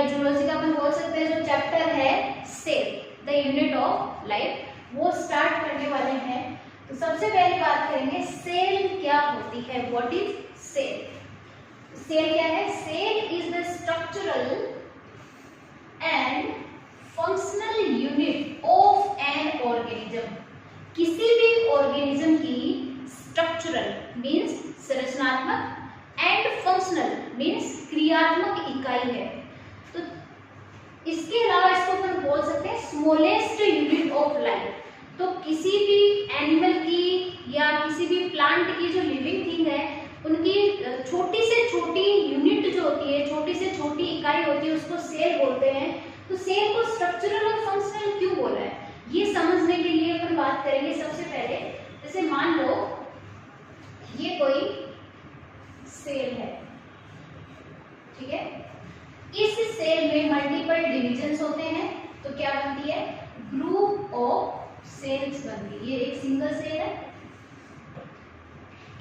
Zoology का अपन बोल सकते हैं जो चैप्टर है cell the unit of life, वो स्टार्ट करने वाले हैं। तो सबसे पहले बात करेंगे सेल क्या होती है, व्हाट इज सेल। सेल क्या है? Cell is the structural and functional unit of an organism. किसी भी ऑर्गेनिज्म की स्ट्रक्चरल मीन्स संरचनात्मक एंड फंक्शनल मीन्स क्रियात्मक इकाई है। तो इसके अलावा इसको अपन बोल सकते हैं स्मॉलेस्ट यूनिट ऑफ लाइफ। तो किसी भी एनिमल की या किसी भी प्लांट की जो लिविंग थिंग है, उनकी छोटी से छोटी यूनिट जो होती है, छोटी से छोटी इकाई होती है, उसको सेल बोलते हैं। तो सेल को स्ट्रक्चरल और फंक्शनल क्यों बोला है, ये समझने के लिए अपन बात करेंगे। सबसे पहले जैसे मान लो ये कोई सेल है, ठीक है, इस सेल में मल्टीपल डिविजन्स होते हैं, तो क्या बनती है? ग्रुप ऑफ सेल्स बनती है। ये एक सिंगल सेल है,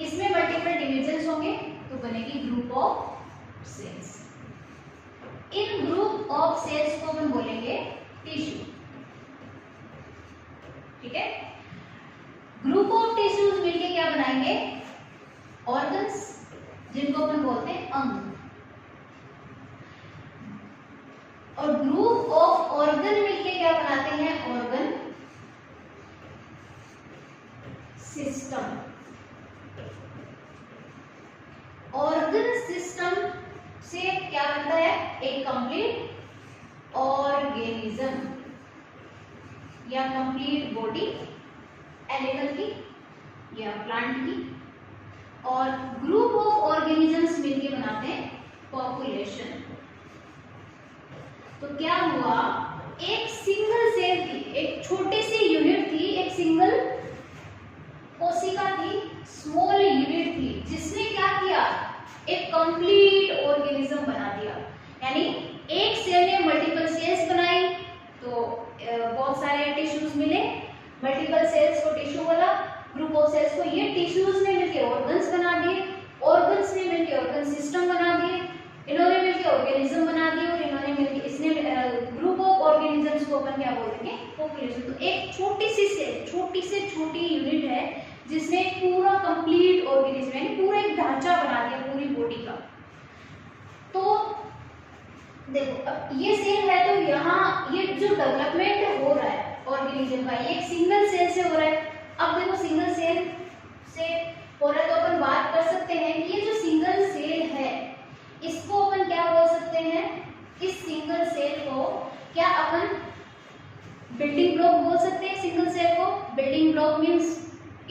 इसमें मल्टीपल डिविजन्स होंगे तो बनेगी ग्रुप ऑफ सेल्स। इन ग्रुप ऑफ सेल्स को हम बोलेंगे टिश्यू, ठीक है। ग्रुप ऑफ टिश्यूज मिलके क्या बनाएंगे? ऑर्गन्स, जिनको अपन बोलते हैं अंग। और ग्रुप ऑफ ऑर्गन मिलके क्या बनाते हैं? Organ system. ऑर्गन सिस्टम से क्या बनता है? एक कंप्लीट ऑर्गेनिज्म या कंप्लीट बॉडी, एनिमल की या प्लांट की। और ग्रुप ऑफ ऑर्गेनिजम्स मिलके बनाते हैं पॉपुलेशन। तो क्या हुआ? एक सिंगल सेल थी, एक छोटी सी यूनिट थी, एक सिंगल कोशिका थी, स्मॉल यूनिट थी, जिसने क्या किया? एक कंप्लीट ऑर्गेनिज्म बना दिया। यानी एक सेल ने मल्टीपल सेल्स बनाई तो बहुत सारे टिश्यूज मिले, मल्टीपल सेल्स को टिश्यू बोला, ग्रुप ऑफ सेल्स को ये टिश्यूज ने मिलकर ऑर्गन्स बना दिए, ऑर्गन्स ने मिलकर ऑर्गन सिस्टम बना दिए, इन्होंने मिलकर ऑर्गेनिज्म बना दिए, और इन्होंने मिलकर इसने ग्रुप ऑफ ऑर्गेनिजम्स को अपन क्या बोलेंगे? पॉपुलेशन। तो एक छोटी सी सेल, छोटी से छोटी यूनिट है, जिसने पूरा कंप्लीट ऑर्गेनिज्म यानी पूरा एक ढांचा बना दिया पूरी बॉडी का। तो देखो अब ये सेल है, तो यहाँ ये जो डेवलपमेंट हो रहा है ऑर्गेनिज्म का, ये एक सिंगल सेल से हो रहा है। अब देखो सिंगल सेल से हो रहा है तो अपन बात कर सकते हैं कि ये जो सिंगल सेल है, इसको अपन क्या बोल सकते हैं? इस सिंगल सेल को क्या अपन बिल्डिंग ब्लॉक बोल सकते हैं? सिंगल सेल को बिल्डिंग ब्लॉक मीन्स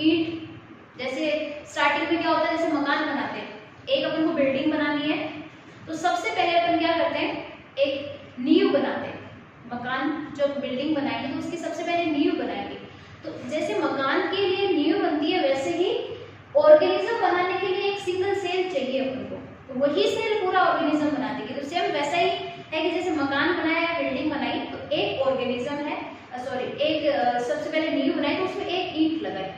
ईंट। जैसे स्टार्टिंग में क्या होता है, जैसे मकान बनाते हैं, एक अपन को बिल्डिंग बनानी है तो सबसे पहले अपन क्या करते हैं? एक नींव बनाते हैं। मकान जब बिल्डिंग बनाएंगे तो उसकी सबसे पहले नींव बनाएंगे। तो जैसे मकान के लिए नींव बनती है, वैसे ही ऑर्गेनिज्म बनाने के लिए एक सिंगल सेल चाहिए अपन को, तो वही सेल पूरा ऑर्गेनिज्म बना देगी। तो सेम वैसा ही है कि जैसे मकान बनाया, बिल्डिंग बनाई, तो एक ऑर्गेनिज्म है, एक सबसे पहले नींव बनाई तो उसमें एक ईंट लगाई,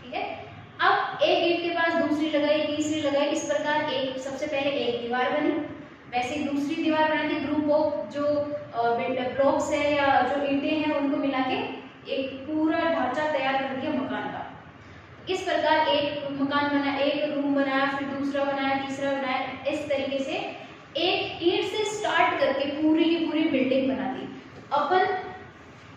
ठीक है। अब एक ईंट के पास दूसरी लगाई, तीसरी लगाई, इस प्रकार एक सबसे पहले एक दीवार बनी, वैसे ही दूसरी दीवार बनाई। ग्रुप ऑफ जो ब्लॉक्स है या जो ईंटें हैं उनको मिला के एक पूरा ढांचा तैयार कर दिया मकान का। इस प्रकार एक मकान बना, एक रूम बनाया, फिर दूसरा बनाया, तीसरा बनाया, इस तरीके से एक ईंट से स्टार्ट करके पूरी की पूरी बिल्डिंग बना दी। तो अपन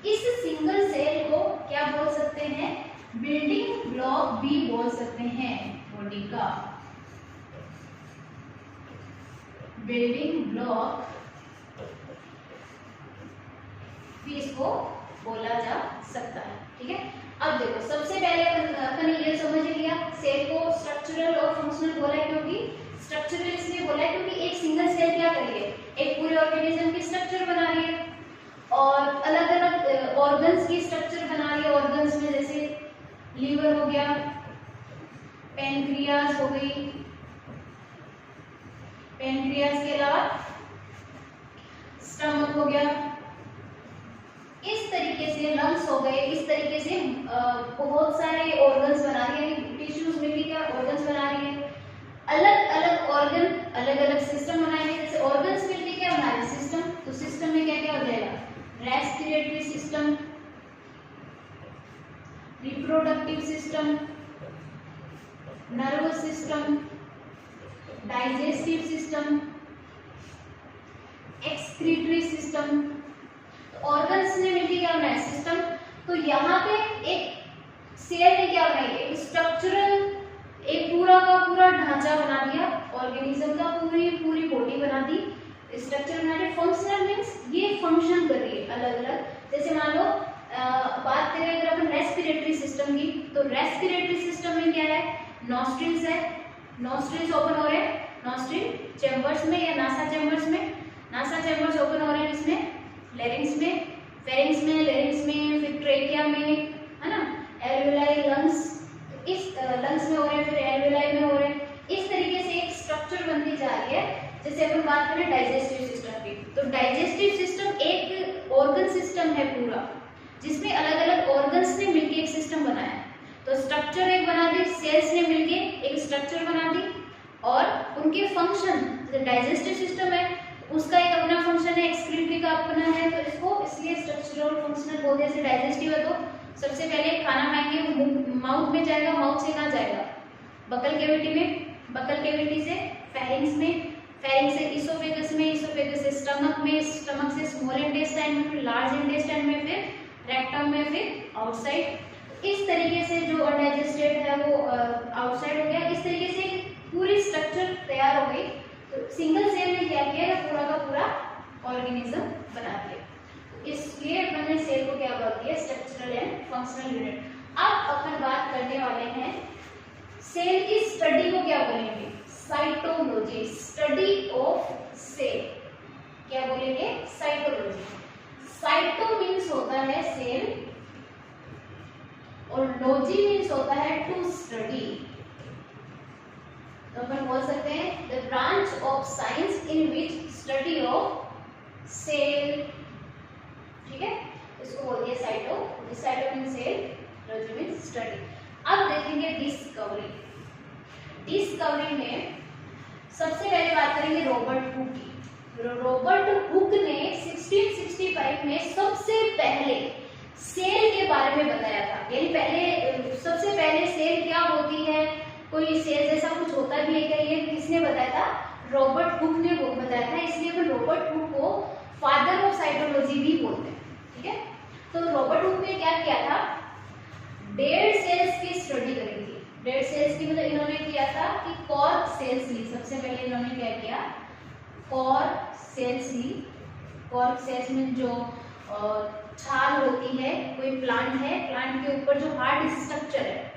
इस सिंगल सेल को क्या बोल सकते हैं? बिल्डिंग ब्लॉक भी बोल सकते हैं बॉडी का। बिल्डिंग ब्लॉक भी इसको बोला जा सकता है, ठीक है। अब देखो सबसे पहले अपन ने ये समझ लिया सेल को स्ट्रक्चरल और फंक्शनल बोला है, क्योंकि स्ट्रक्चरल इसलिए बोला है क्योंकि एक सिंगल सेल क्या कर रही है? एक पूरे ऑर्गेनिज्म की स्ट्रक्चर बना रही है, और अलग अलग ऑर्गन्स की स्ट्रक्चर बना रही है। ऑर्गन्स में जैसे लीवर हो गया, पेनक्रियास हो गई, पेनक्रियास के अलावा स्टमक हो गया, इस तरीके से लंग्स हो गए, इस तरीके से बहुत सारे ऑर्गन्स बना रही है, टिश्यूज मिलकर क्या ऑर्गन्स बना रही है। अलग अलग ऑर्गन अलग अलग सिस्टम बनाएंगे, जैसे ऑर्गन्स मिलकर क्या बना रहे हैं? Nervous system, digestive system, excretory system. Organs ने मिलकर क्या बनाया? सिस्टम। तो यहाँ पे एक सेल ने क्या बनाई? एक स्ट्रक्चरल, एक पूरा का पूरा ढांचा बना दिया, ऑर्गेनिज्म का पूरी पूरी बॉडी बना दी, स्ट्रक्चर बना दिया। फंक्शनल मीन्स ये फंक्शन कर रही है अलग अलग। जैसे मान लो बात करें अगर अपन रेस्पिरेटरी सिस्टम की, तो रेस्पिरेटरी सिस्टम में क्या है? नॉस्ट्रिल्स है, नॉस्ट्रिल्स ओपन हो रहे हैं नॉस्ट्रिल चैम्बर्स में या नासा चैम्बर्स में। नासा चैम्बर्स ओपन हो रहे हैं इसमें, लेरिंग्स में, फेरिंग्स में, लेरिंग्स में, फिर ट्रेकिया में, है ना, एल्वेलाई, लंग्स, इस लंग्स में हो रहे हैं, फिर एल्वेलाई में हो रहे हैं। इस तरीके से एक स्ट्रक्चर बनती जा रही है। जैसे अपन बात करें डाइजेस्टिव सिस्टम की, तो डाइजेस्टिव सिस्टम एक ऑर्गन सिस्टम है पूरा, जिसमें अलग अलग ऑर्गन्स ने मिलकर एक सिस्टम बनाया है। तो स्ट्रक्चर एक बना दी, सेल्स ने मिलकर एक स्ट्रक्चर बना दी, और उनके फंक्शन, जैसे डाइजेस्टिव सिस्टम है उसका एक अपना फंक्शन है, एक्सक्रीटरी का अपना है, तो इसको इसलिए स्ट्रक्चरल फंक्शनल बोलते हैं। जैसे डाइजेस्टिव है तो सबसे पहले खाना खाएंगे, माउथ में जाएगा, माउथ से कहाँ जाएगा? बकल कैविटी में, बकल कैविटी से फेरिंग्स में, फेरिंग्स से इसोफेगस में, इसोफेगस से स्टमक में, स्टमक से स्मॉल इंटेस्टाइन में, फिर लार्ज इंटेस्टाइन में, फिर रेक्टम में, फिर आउटसाइड। इस तरीके से जो अनडाइजेस्टेड है वो आउटसाइड हो गया। इस तरीके से पूरी स्ट्रक्चर तैयार हो गई। तो सिंगल सेल ने क्या किया? पूरा का पूरा ऑर्गेनिज्म बना दिया। इसलिए मैंने सेल को क्या बोल दिया? Structural and functional unit. अब अपन बात करने वाले हैं सेल की स्टडी को क्या बोलेंगे? Cytology, study of cell. क्या बोलेंगे? साइटोलॉजी। साइटो मीन्स होता है सेल और लॉजी मीन्स होता है टू स्टडी। तो अपन बोल सकते हैं the branch of science in which study of cell. ठीक है, इसको बोल दिया cyto. Cyto means cell, logy means study. अब देखेंगे डिस्कवरी। डिस्कवरी में सबसे पहले बात करेंगे रॉबर्ट हुक की। रॉबर्ट हुक ने 1665 में सबसे पहले सेल के बारे में बताया था। यानी पहले, सबसे पहले सेल क्या होती है, कोई सेल जैसा कुछ होता भी है क्या, ये किसने बताया था? रॉबर्ट हुक ने वो बताया था। इसलिए अपन रॉबर्ट हुक को फादर ऑफ साइटोलॉजी भी बोलते हैं। ठीक है, तो रॉबर्ट हुक ने क्या किया था? डेड सेल्स की स्टडी करी थी। डेड सेल्स की मतलब इन्होंने किया था कि कॉर्क सेल्स ली। सबसे पहले इन्होंने क्या किया? कॉर्क सेल्स ली। कॉर्क सेल्स में जो छाल होती है, कोई प्लांट है, प्लांट के ऊपर जो हार्ड स्ट्रक्चर है,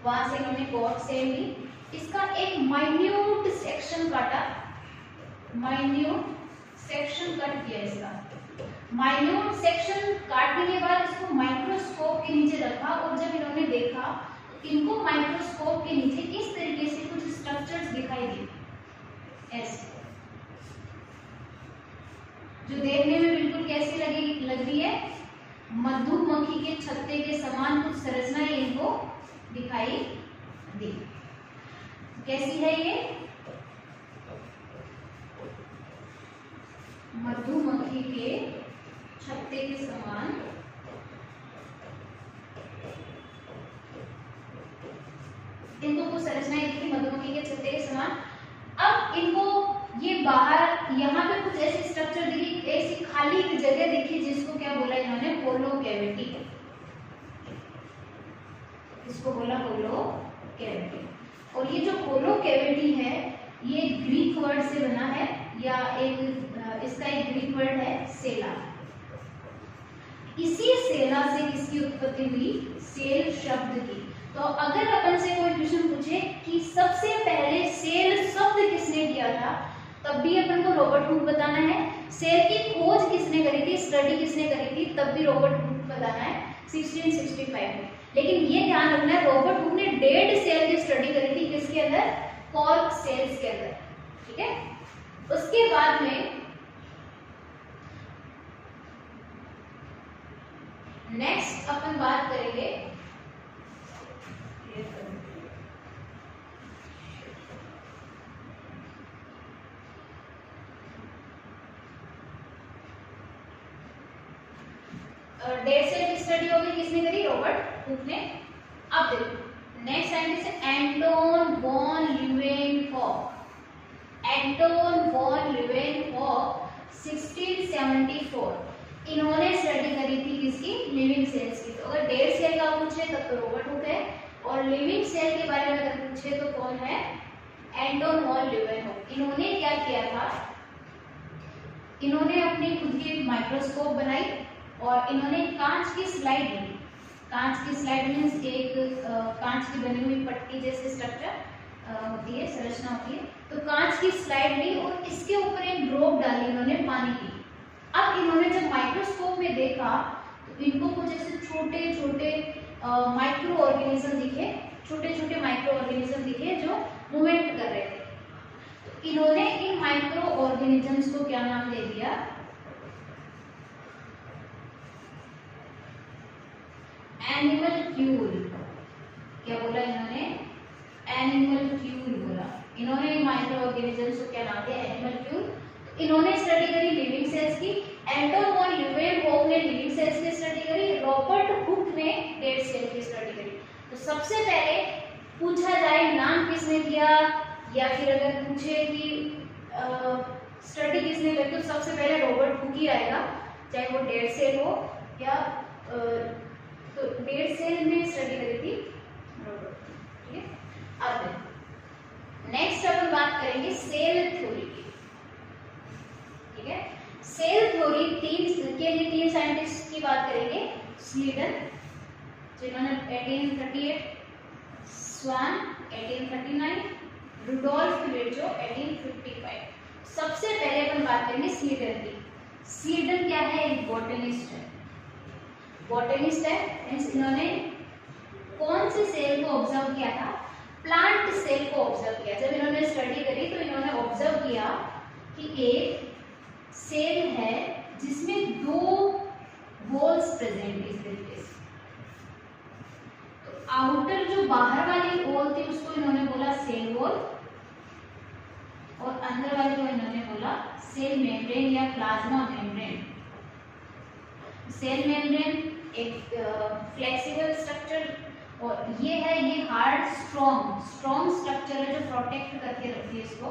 वहां से इन्होंने कॉर्क सेल ली। इसका एक माइन्यूट सेक्शन काटा, माइन्यूट सेक्शन कट किया। इसका माइन्यूट सेक्शन काटने के बाद इसको माइक्रोस्कोप के नीचे रखा, और जब इन्होंने देखा, इनको माइक्रोस्कोप के नीचे इस तरीके से कुछ स्ट्रक्चर्स दिखाई दिए, ऐसे, जो देखने में बिल्कुल कैसी लग रही है? मधुमक्खी के छत्ते के समान कुछ संरचना इनको दिखाई दी। कैसी है ये? मधुमक्खी के छत्ते के समान इनको कुछ संरचनाएं दिखी, मधुमक्खी के छत्ते के समान। अब इनको ये बाहर यहाँ पे कुछ ऐसी स्ट्रक्चर दिखी, ऐसी खाली जगह दिखी, जिसको क्या बोला इन्होंने? होलो कैविटी। इसको बोला होलो कैविटी। और ये जो होलो कैविटी है, ये ग्रीक वर्ड से बना है, या इसका एक ग्रीक वर्ड है सेला। इसी सेला से किसकी उत्पत्ति हुई? सेल शब्द की। तो अगर अपन से कोई क्वेश्चन पूछे कि सबसे पहले सेल शब्द किसने किया था, तब भी अपन को रॉबर्ट हुक बताना है। सेल की खोज किसने करी थी, स्टडी किसने करी थी, तब भी रॉबर्ट हुक बताना है 1665 में। लेकिन ये ध्यान रखना है, रॉबर्ट हुक ने डेड सेल की स्टडी करी थी, किसके अंदर? कॉर्क सेल्स के अंदर। ठीक है, उसके बाद में नेक्स्ट अपन बात करेंगे डेड सेल की स्टडी होगी, किसने करी? रॉबर्ट हुक ने। अब देखो नेक्स्ट साइंटिस्ट है Anton von Leeuwenhoek. Anton von Leeuwenhoek 1674 इन्होंने स्टडी करी थी किसकी, लिविंग सेल्स की। तो अगर डेड सेल का पूछे तब तो रॉबर्ट हुक है, और लिविंग सेल के बारे में अगर पूछे तो कौन है, एंटोन वॉन ल्यूवेनहॉक। इन्होंने क्या किया था, इन्होंने अपनी खुद की माइक्रोस्कोप बनाई और इन्होंने कांच की स्लाइड ली। कांच की स्लाइड मीन्स एक कांच की बनी हुई पट्टी जैसे स्ट्रक्चर होती है, संरचना होती है। तो कांच की स्लाइड ली और इसके ऊपर एक ड्रॉप डाली इन्होंने पानी की। अब इन्होंने जब माइक्रोस्कोप में देखा तो इनको कुछ ऐसे छोटे छोटे माइक्रो ऑर्गेनिज्म दिखे, छोटे छोटे माइक्रो ऑर्गेनिज्म दिखे जो मूवमेंट कर रहे थे। तो इन्होंने इन माइक्रो ऑर्गेनिजम्स को क्या नाम दे दिया, एनिमलक्यूल। क्या बोला इन्होंने, एनिमलक्यूल बोला। इन्होंने माइक्रो ऑर्गेनिजम्स को क्या नाम दिया, एनिमलक्यूल। इन्होंने स्टडी करी लिविंग सेल्स की। एंटोन वॉन ल्यूवेनहॉक ने लिविंग सेल्स की स्टडी करी, रॉबर्ट हुक ने डेड सेल की स्टडी करी। तो सबसे पहले पूछा जाए नाम किसने दिया, या फिर अगर पूछे कि स्टडी किसने करी, तो सबसे पहले रॉबर्ट हुक ही आएगा, चाहे वो डेड सेल हो या तो डेड सेल में स्टडी करी थी रॉबर्ट। ठीक है, अब नेक्स्ट अपन बात करेंगे सेल थ्योरी की। ठीक है, सेल थ्योरी तीन साइंटिस्ट की बात करेंगे। स्लीडन जिन्होंने 1838, स्वान 1839, रुडोल्फ विर्चो 1855। सबसे पहले अपन बात करेंगे स्लीडन की। स्लीडन क्या है, एक बॉटनिस्ट है। बॉटनिस्ट है मींस इन्होंने कौन से सेल को ऑब्जर्व किया था, प्लांट सेल को ऑब्जर्व किया। जब इन्होंने स्टडी करी तो इन्होंने ऑब्जर्व किया कि एक सेल है जिसमें दो वॉल्स प्रेजेंट इस तरीके से। तो आउटर जो बाहर वाली वॉल थी उसको इन्होंने बोला सेल वॉल, और अंदर वाली को इन्होंने बोला सेल मेम्ब्रेन या प्लाज्मा मेम्ब्रेन। सेल मेम्ब्रेन एक फ्लेक्सिबल स्ट्रक्चर, और ये है, ये हार्ड स्ट्रॉन्ग स्ट्रक्चर है जो प्रोटेक्ट करके रखती है इसको।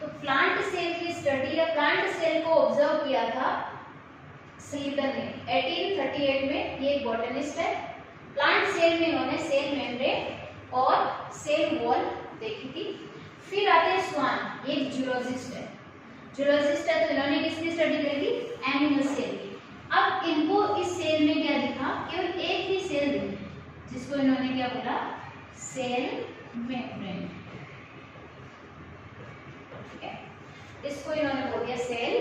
तो प्लांट सेल की स्टडी या प्लांट सेल को ऑब्जर्व किया था स्लीडन ने 1838 में। ये एक बॉटनिस्ट है। प्लांट सेल में इन्होंने सेल मेम्ब्रेन और सेल वॉल देखी थी। फिर आते हैं स्वान, ये जूलॉजिस्ट है। जूलॉजिस्ट है तो इन्होंने किसकी स्टडी करी थी, एनिमल सेल की। अब इनको इस सेल में क्या दिखा, केवल एक ही सेल दिखी जिसको इन्होंने क्या बोला, सेल मेम्ब्रेन। इसको इन्होंने बोल दिया सेल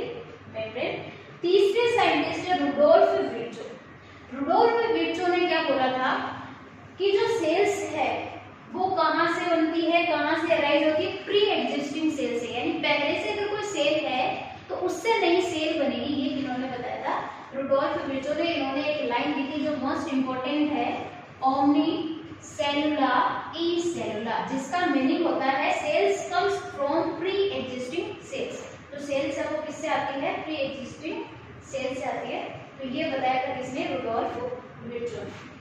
मेम्ब्रेन। तीसरे साइंटिस्ट है रुडोल्फ विर्चो। रुडोल्फ विर्चो ने क्या बोला था कि जो सेल्स है वो कहां से बनती है, कहां से अराइज होती है, प्री एग्जिस्टिंग सेल से, यानी पहले से अगर कोई सेल है तो उससे नई सेल बनेगी। ये इन्होंने बताया था रुडोल्फ विर्चो ने। इन्होंने एक लाइन दी थी जो मोस्ट इंपॉर्टेंट है, ओमनी सेलुला ई सेलुला, जिसका मीनिंग होता है sales comes from pre existing cells. तो सेल्स है वो किससे आती है, प्री एग्जिस्टिंग सेल से आती है। तो ये बताया था किसने, रुडोल्फ विर्चो ने।